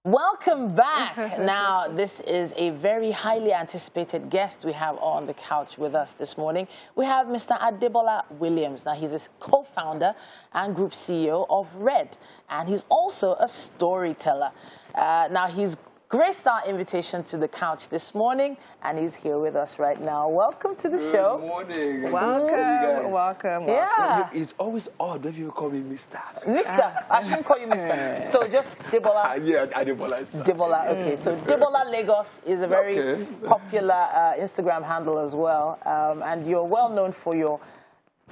Welcome back. Now, this is a very highly anticipated guest we have on the couch with us this morning. We have Mr. Debola Williams. Now, he's a co-founder and group CEO of Red, and he's also a storyteller. Now, he's graced our invitation to the couch this morning, and he's here with us right now. Welcome to the show. Good morning. Welcome. Yeah. It's always odd when people call me Mr. Mr. I shouldn't call you Mr. So just Debola. Yeah, Debola. Debola, okay. So Debola Lagos is a very popular Instagram handle as well. And you're well known for your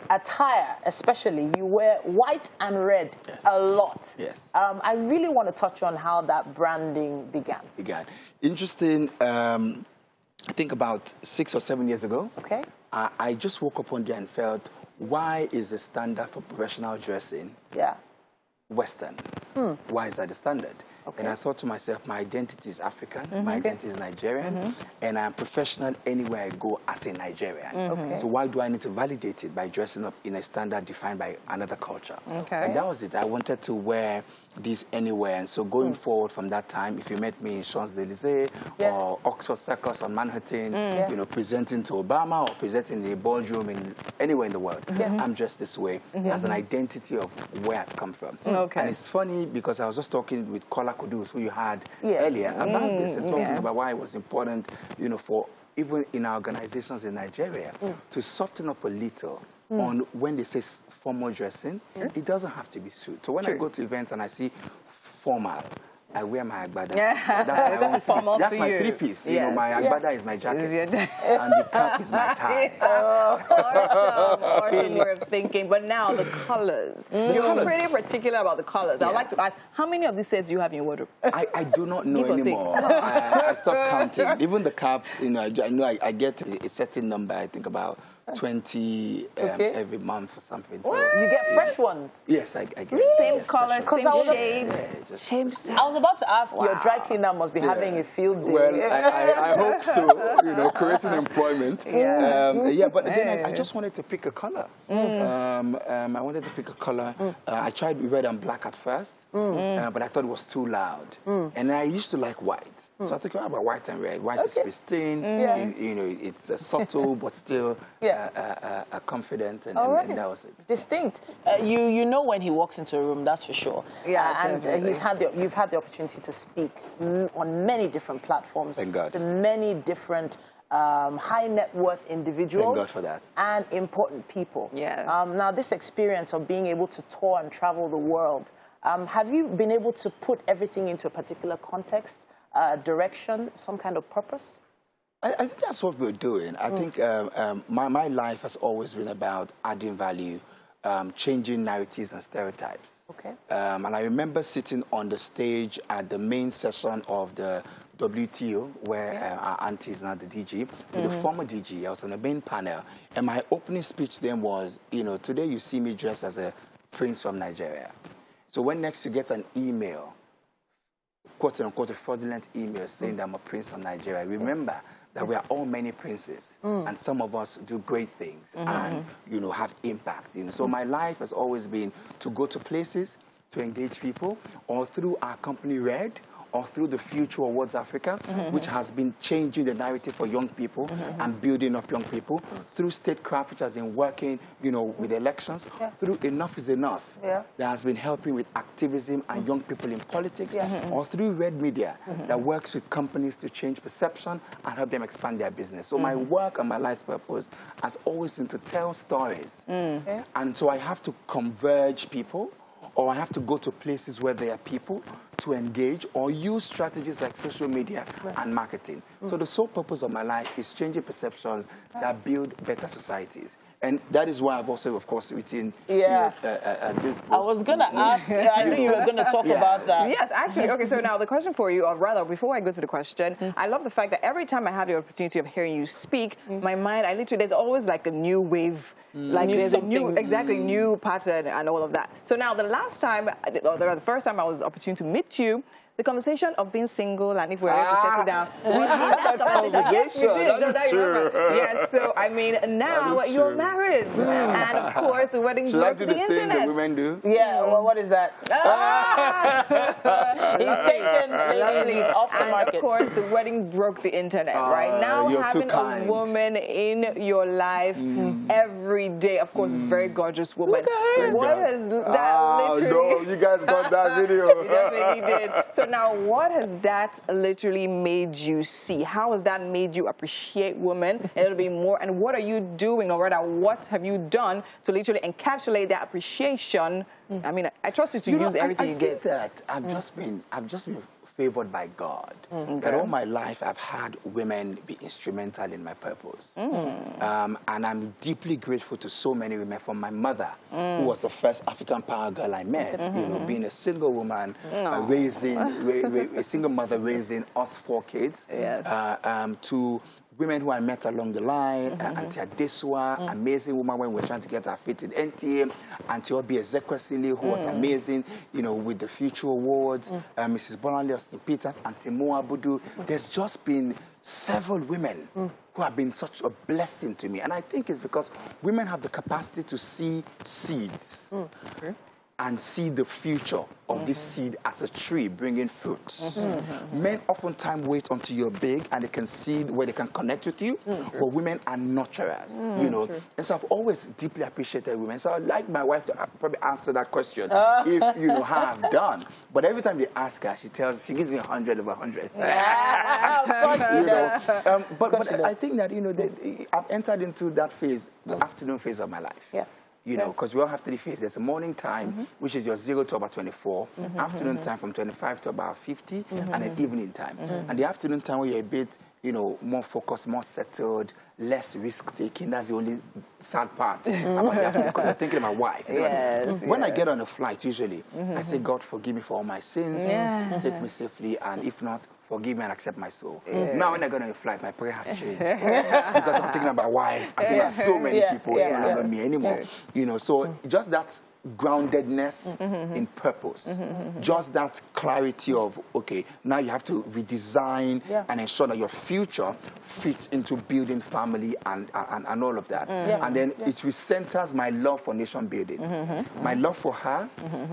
attire, especially. You wear white and red a lot. Yes. I really want to touch on how that branding began. Interesting. I think about 6 or 7 years ago. Okay. I just woke up one day and felt, why is the standard for professional dressing Western? Why is that the standard? Okay. And I thought to myself, my identity is African, my identity is Nigerian, and I'm professional anywhere I go as a Nigerian. So why do I need to validate it by dressing up in a standard defined by another culture? And that was it. I wanted to wear this anywhere, and so going forward from that time, if you met me in Champs-Élysées or Oxford Circus on Manhattan, you know, presenting to Obama or presenting in a ballroom in anywhere in the world, I'm dressed this way as an identity of where I've come from. And it's funny because I was just talking with Kola Kudus, who you had earlier, about this and talking about why it was important, you know, for even in our organizations in Nigeria to soften up a little on when they say formal dressing, it doesn't have to be suit. So when I go to events and I see formal, I wear my agbada. That's my three-piece. You know, my agbada is my jacket, and the cap is my tie. Awesome way of thinking. But now the colors. You're pretty particular about the colors. I'd like to ask, how many of these sets do you have in your wardrobe? I do not know anymore. I stopped counting. Even the caps, you know, I know I get a certain number. I think about 20 every month or something. So you get fresh ones? Yes, I get same color, same shade. I was about to ask, your dry cleaner must be having a field day. Well, I hope so, you know, creating employment. But then I just wanted to pick a color. I wanted to pick a color. I tried red and black at first, but I thought it was too loud. And I used to like white. So I think about white and red. White is pristine, you know, it's subtle, but still confident, and that was it. Distinct. You know when he walks into a room, that's for sure. And you've had the opportunity to speak on many different platforms. Thank God. To many different high net worth individuals. Thank God for that. And important people. Yes. Now, this experience of being able to tour and travel the world, have you been able to put everything into a particular context, direction, some kind of purpose? I think that's what we're doing. I think my life has always been about adding value, changing narratives and stereotypes. And I remember sitting on the stage at the main session of the WTO, where our auntie is now the DG, with the former DG. I was on the main panel, and my opening speech then was, you know, today you see me dressed as a prince from Nigeria. So when next you get an email, quote-unquote, a fraudulent email saying that I'm a prince from Nigeria, remember that we are all many princes, and some of us do great things and, you know, have impact. You know? So my life has always been to go to places, to engage people, or through our company Red, or through the Future Awards Africa, which has been changing the narrative for young people and building up young people, through statecraft, which has been working, you know, with elections, through Enough is Enough, that has been helping with activism and young people in politics, or through Red Media, that works with companies to change perception and help them expand their business. So my work and my life's purpose has always been to tell stories. And so I have to converge people, or I have to go to places where there are people to engage, or use strategies like social media and marketing. So the sole purpose of my life is changing perceptions that build better societies. And that is why I've also, of course, written this book. I was going to ask, I knew you were going to talk about that. Yes, actually. Okay, so now the question for you, or rather, before I go to the question, I love the fact that every time I have the opportunity of hearing you speak, my mind, there's always like a new wave, like there's a new, new pattern and all of that. So now the last time, or the first time I was opportune to meet you, the conversation of being single and if we're ready to settle down. We had that conversation. Yes, That is true. Yes, so I mean, now you're married. And of course, the wedding broke the internet. Thing that women do? Yeah, well, what is that? He's taken ladies off the market. And of course, the wedding broke the internet, right? Now having a woman in your life every day, of course, very gorgeous woman. What has that literally... No, you guys got that video. You definitely did. So now, what has that literally made you see? How has that made you appreciate women a little bit more? And what are you doing, or rather, what have you done to literally encapsulate that appreciation? I mean, I trust you to use everything you get. That I've just been favored by God. That all my life I've had women be instrumental in my purpose. And I'm deeply grateful to so many women, from my mother, who was the first African power girl I met, you know, being a single woman, raising, a single mother raising us 4 kids, to women who I met along the line, Attire, amazing woman when we were trying to get our feet in NTA, Auntie Obi Ezekwesili, who was amazing, you know, with the Future Awards, Mrs. Bonali Austin Peters, Auntie Moabudu. There's just been several women who have been such a blessing to me. And I think it's because women have the capacity to see seeds. And see the future of this seed as a tree bringing fruits. Men oftentimes wait until you're big and they can see where they can connect with you, but women are nurturers, you know. And so I've always deeply appreciated women. So I'd like my wife to probably answer that question, if you know how I've done. But every time they ask her, she gives me 100 over 100. You know, but I think that, you know, I've entered into that phase, the afternoon phase of my life. You know, because we all have 3 phases. There's a morning time, which is your 0 to about 24, afternoon time from 25 to about 50, and an evening time. And the afternoon time where you're a bit, you know, more focused, more settled, less risk-taking. That's the only sad part about the afternoon, because I'm thinking of my wife. When I get on a flight, usually, I say, God, forgive me for all my sins, take me safely, and if not, forgive me and accept my soul. Now, when I get on a flight, my prayer has changed. Because I'm thinking about my wife. I'm thinking about so many people. It's not about me anymore. You know, so just that groundedness in purpose. Just that clarity of, okay, now you have to redesign and ensure that your future fits into building family and all of that. And then it recenters my love for nation building. My love for her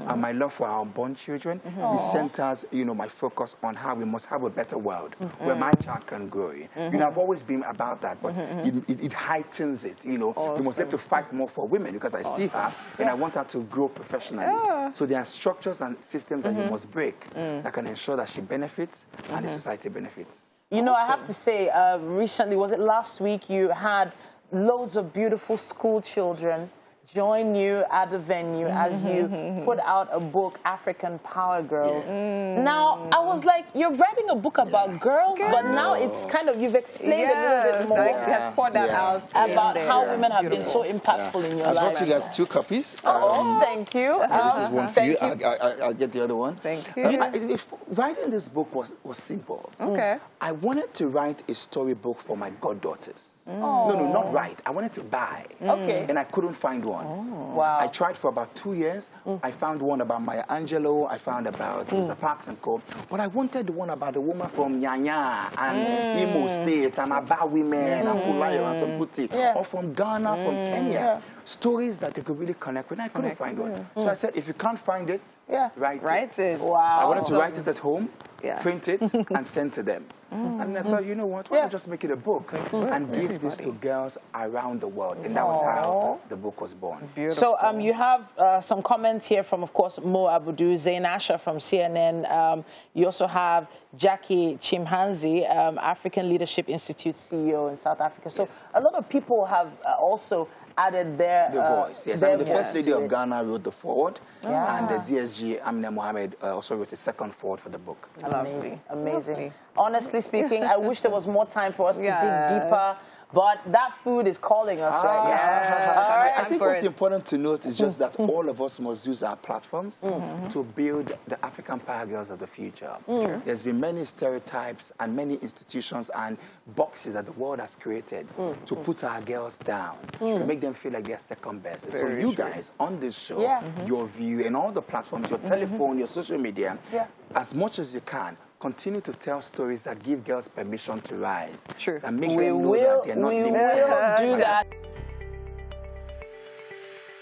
and my love for our unborn children recenters, you know, my focus on how we must have a better world where my child can grow. You know, I've always been about that, but it heightens it, you know. We must have to fight more for women, because I see her and I want her to grow professionally. So there are structures and systems that you must break that can ensure that she benefits and the society benefits. You know, I have to say, recently, was it last week, you had loads of beautiful school children join you at the venue as you put out a book, African Power Girls. Now, I was like, you're writing a book about girls, but now it's kind of, you've explained a little bit more about how women have been so impactful in your life. I brought you guys 2 copies. Thank you. This is one for you. I'll get the other one. Thank you. Writing this book was simple. I wanted to write a storybook for my goddaughters. No, not write. I wanted to buy. And I couldn't find one. Wow. I tried for about 2 years. I found one about Maya Angelou. I found about Rosa Parks and Co. But I wanted the one about the woman from Nyanya and Imo State and about women and Fulayo and Samputi, or from Ghana, from Kenya. Stories that they could really connect with. I couldn't find one. So I said, if you can't find it, write it. Wow. I wanted to write it at home, print it, and send to them. And I thought, you know what, why not just make it a book and give this to girls around the world? And that was how the book was born. So you have some comments here from, of course, Mo Abudu, Zain Asha from CNN. You also have Jackie Chimhanzi, African Leadership Institute CEO in South Africa. So a lot of people have also added their voice. Yes, I mean, the First Lady of Ghana wrote the foreword, and the DSG, Amina Mohammed, also wrote a second foreword for the book. Amazing. Honestly speaking, I wish there was more time for us to dig deeper but that food is calling us right now. I think what's important to note is just that all of us must use our platforms to build the African power girls of the future. There's been many stereotypes and many institutions and boxes that the world has created to put our girls down, to make them feel like they're second best. So you guys on this show, your view and all the platforms, your telephone, your social media, as much as you can, continue to tell stories that give girls permission to rise. Sure. And make them know that they're not limited. We will do that.